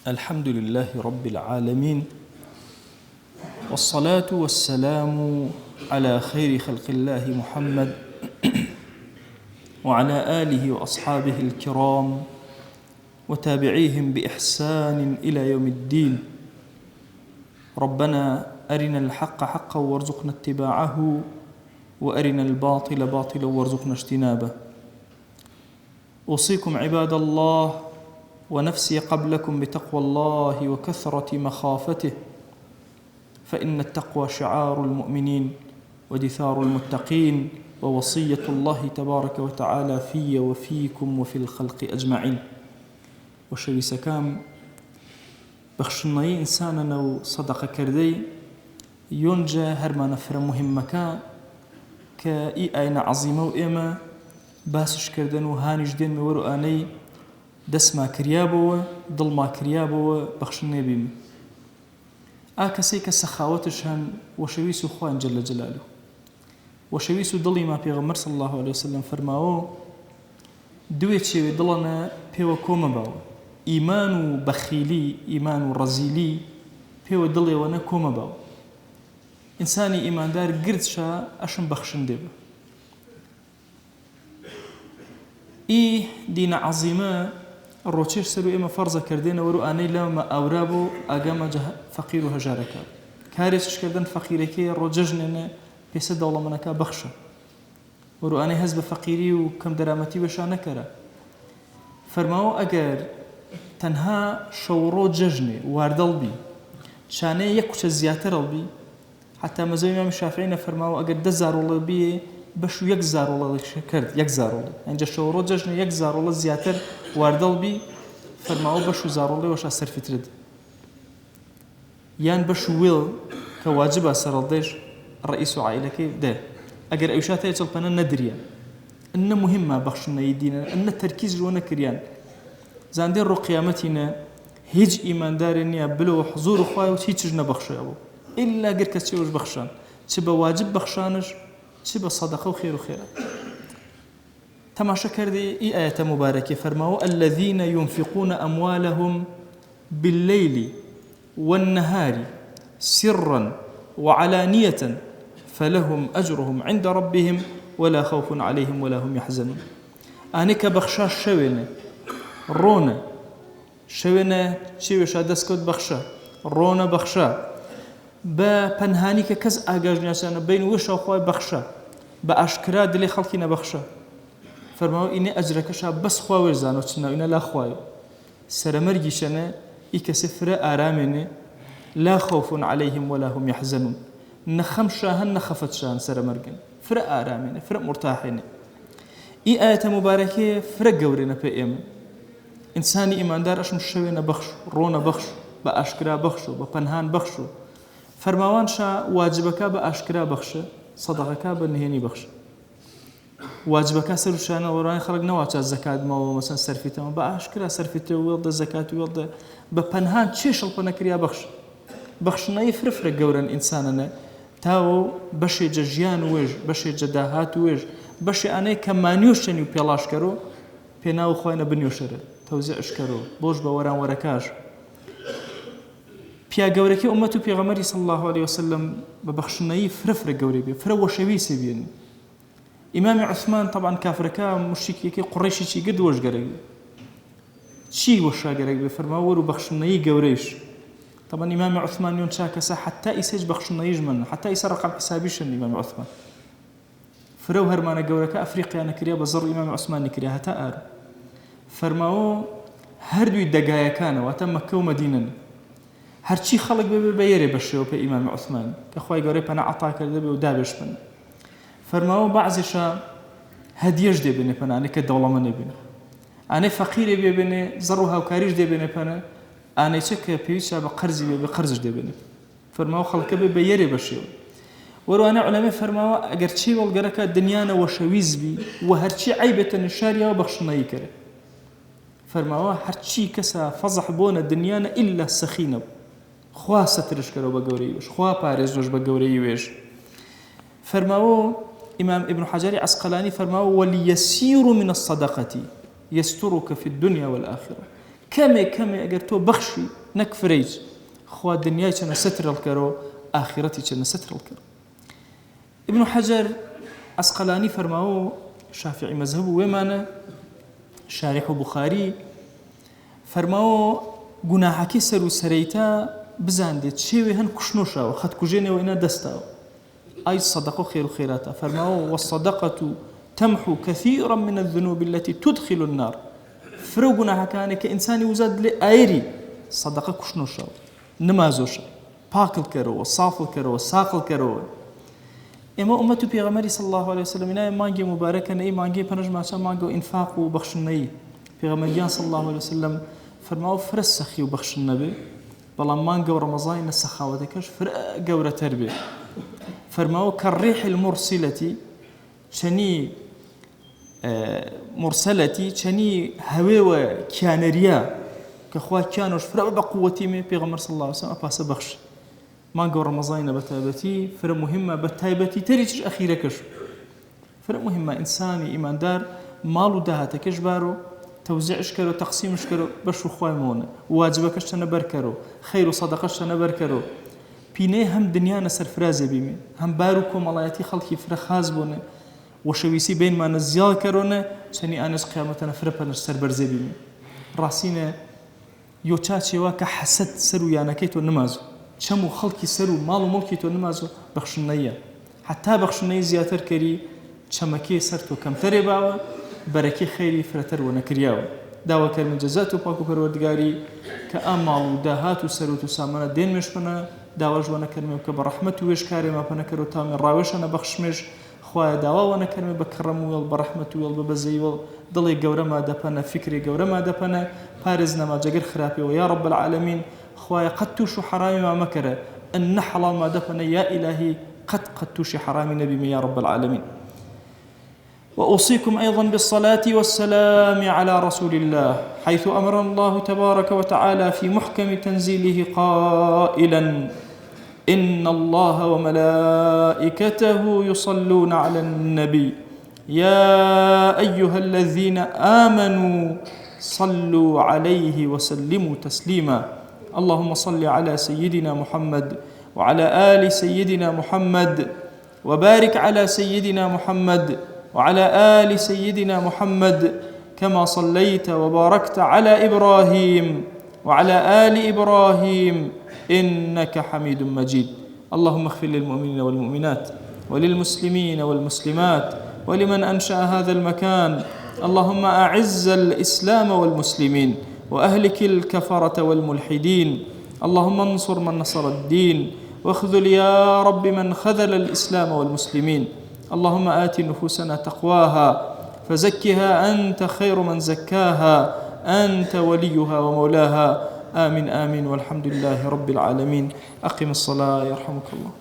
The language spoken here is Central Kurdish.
الحمد لله رب العالمين، والصلاة والسلام على خير خلق الله محمد وعلى آله وأصحابه الكرام وتابعيهم بإحسان إلى يوم الدين. ربنا أرنا الحق حقا وارزقنا اتباعه، وأرنا الباطل باطلا وارزقنا اجتنابه. أوصيكم عباد الله ونفسي قبلكم بتقوى الله وكثرة مخافته، فإن التقوى شعار المؤمنين ودثار المتقين، ووصية الله تبارك وتعالى في وفيكم وفي الخلق أجمعين. وشوي سكام بخشناي إنساننا وصدق كردي ينجى هرما نفر مهمكا كإي أين عظيمة وإما باسش كردن وهانج دين مورو آني دس ما كريابو ضل ما كريابو بخشناي بيم آكسي كسخاوتش هن وشويسو خوان جل جلاله وشويسو ضلي ما بيغمر صلى الله عليه وسلم فرماو دويت شوي ضلنا بيو كوما باو إيمان بخيلي إيمان رزيلي بيو ضلي وانا كوما باو إنساني إيمان دار قردشا أشن بخشن ديبه إيه دين عظيمة الروتشيش سلو إما فرض كردين ورو آني لما أورابو أقام فقير هجارك كاريش كردن فقيرك الرججن بيسد الله منك بخشة ورو آني هزب فقيري وكم درامتي بشا نكرة فرماو أجر تنها شورو ججني واردل بي شاني يكوش زياتر بي حتى مزوي إمام الشافعي فرماو أجر دزار الله بي بشو يكزار الله كرد يكزار الله يعني شورو ججني يكزار الله زياتر واردل بي فرماو بشو زار الله وش أسر فترد يان بشو ويل كواجب أسر الديش الرئيس عائلة ده أجر أيشات يجل بنا ندريا إن مهمة بخشنا يدينا إن التركيز جوانا كريان زاندين رو قيامتنا هيج إيمان دارني بلو حضور خواي وهيج جنا بخشة أبو إلا غير كسيوش بخشان تبا واجب بخشانش تبا صدقة وخير وخيرات. تماشا كردي آية مباركة فرماو الذين ينفقون أموالهم بالليل والنهار سرا وعلانية فلهم أجرهم عند ربهم ولا خوف عليهم ولا هم يحزنون. آنك بخشاش شوينة رونا شوينة شويش دسكوت بخشا رونا بخشا بپنهاني كز آگاج ناسانا بين وش أخوي بخشا بأشكرا دلي خلقنا بخشا فرماو إني أجركشا بس خواوي زانو تسنا إنا لا خوايو سرمرجيشنا إكسفر آرامنا لا خوف عليهم ولا هم يحزنون نخمشاهن نخفتشان سرمرجن فرق آرامنا فرق مرتاحين. آية مباركة فرق قورنا بإيمان إنساني إيمان دار أش مشوينا بخش رونا بخش بأشكرا بخشو بپنهان بخشو فرماوان شا واجبك بأشكرا بخش صدقك بنهيني بخش واجبك سرشان وراني خلق نواتش الزكاة ما مثلا سرفيته بأشكرا سرفيته ويلد الزكاة ويلد بپنهان تشيشل بنكريا بخش نايفر فرق قورن إنساننا تاو بشي ججيان ويج بشي جداهات ويج بشي أني كمانيوشن يبيلاش كرو بيناو خوينا بنيوشر توزيعش كرو بوش بوران وركاش بيا قوركي أمتو بيغمري صلى الله عليه وسلم ببخشناي فرفر قوري بي فرو شويسي بيني إمام عثمان طبعا كافركا مشيكي قريشي شي قد وش قرق شي وش قرق بي فرماور وبخشناي قوريش طبعا إمام عثمان ينشاكسا حتى يسيج بخشناي جمن حتى يسر رقم حسابيش الإمام عثمان فرو هرمانا قوركا أفريقيا نكريا بزر إمام عثمان نكريا هتا آر فرماو هردوي الدقايا كان واتم مكة ومدينة هرچی خلق بيري بشيو بي إمام عثمان كخواي قوري بنا عطاك الدبي ودابش بنا فرماو بعضشا هديش دي بني بنا أنا كدولة مني بنا أنا فقير بي بني زروها وكاريش دي بني بنا أنا شك بيشا بقرزي بقرزش دي بني فرماو خلق بيري بشيو ورو أنا علماء فرماو أجر شيء والجركة دنيانا وشويز بي وهرشي عيبة الشارية وبخشنا يكره فرماو هرشي كسا فضح بونا دنيانا إلا السخينة خوا سترش كرو بقوري وش خوا بارزوش بقوري وش فرماو إمام ابن حجر عسقلاني فرماو وليسير من الصدقة يسترك في الدنيا والآخرة كمي أجر تو بخشي نكفريج خوا دنياي كنا ستر الكرو آخرتي كنا ستر الكرو. ابن حجر عسقلاني فرماو شافعي مذهبه ومانا شارح بخاري فرماو گوناحەکەی سەر و سەرەیتا بزاندێت شێوێ هەن کوشنۆشەوە خەت کوژێنەوە ئێنە دەستاوە ئای سەدەقە و خێر و خێراتە فەرماوە والصدقة تمحو كثيرا من الذنوب التي تدخل النار فرە و گوناحەکانێک کە ئینسانی وزات لێ ئایری سەدەقە کوشنۆشەوە نمازۆشە پاکڵ کەرەوە سافڵ کەرەوە ساقڵ کەرەوە. ئێمە ئومەت و پێغەمبەری صلی الله عليه وسلم نایە مانگی مبارەکە نەی مانگی پەنج ماچە مانگە و ئینفاق و بەخشندنەیی پێغەمبەریان صلی الله عليه وسلم فرماو فرە سەخی و بەخشن نەبێ بەڵام مانگە و ڕەمەزانی سەخاوەتەکەش فرە گەورەتر بێ. فرماو كالريح المرسلة چني مرسلتي چني هوا كانريا كخوا كانوش فرا بقوتي من پیغمبر صلى الله عليه وسلم اباس بخش ما جو رمضان بتابتي فرا مهمه بتايبتي تريج اخيركش فرا مهمه انساني ايمان دار مالو دهاتكش بارو توزيعش كرو تقسيمش كرو بشو خوای مون واجبكش تنبر كرو خير وصدقش تنبر كرو بيني هم دنيانا سرفرازه بيمي هم باروكو ملايتي خلقي فرا خازبونه وشويسي بين ما نزيال كرونا سني انس قيامتنا فرپنش سربرزه بيمي راسينه يو چاچي واكا حسد سرو يانكيتو نمازو چمو خلقي سرو مالو ملكيتو نمازو بخشنيه حتى بخشنيه زياتر كري چمكي سرتو كمتري باوا بركي خيري فرتر ونكرياو داوا كرم جزاتو باكو پروردگاري كامال دهاتو سروتو سامنا دين مشپنا داوا جوانا كرم كبرحمتو ويشكاري ما پنكرو تام راوشنا بخشمش خواه داوا وانا كرم بكرم ويل برحمتو ويل ببزي ويل ضلي قورا ما دپنا فكري قورا ما دپنا بارزنا ما جگر خرابي ويا رب العالمين خواه قد توشو حرامي ما مكره ان حلال ما دپنا يا الهي قد توشي حرامي نبي يا رب العالمين. وأوصيكم أيضا بالصلاة والسلام على رسول الله حيث أمر الله تبارك وتعالى في محكم تنزيله قائلا إن الله وملائكته يصلون على النبي يا أيها الذين آمنوا صلوا عليه وسلموا تسليما اللهم صل على سيدنا محمد وعلى آل سيدنا محمد وبارك على سيدنا محمد وعلى آل سيدنا محمد كما صليت وباركت على إبراهيم وعلى آل إبراهيم إنك حميد مجيد. اللهم اغفر للمؤمنين والمؤمنات وللمسلمين والمسلمات ولمن أنشأ هذا المكان. اللهم أعز الإسلام والمسلمين وأهلك الكفرة والملحدين. اللهم انصر من نصر الدين واخذل يا رب من خذل الإسلام والمسلمين. اللهم آت نفوسنا تقواها فزكها أنت خير من زكاها أنت وليها ومولاها. آمين آمين والحمد لله رب العالمين. أقم الصلاة يرحمك الله.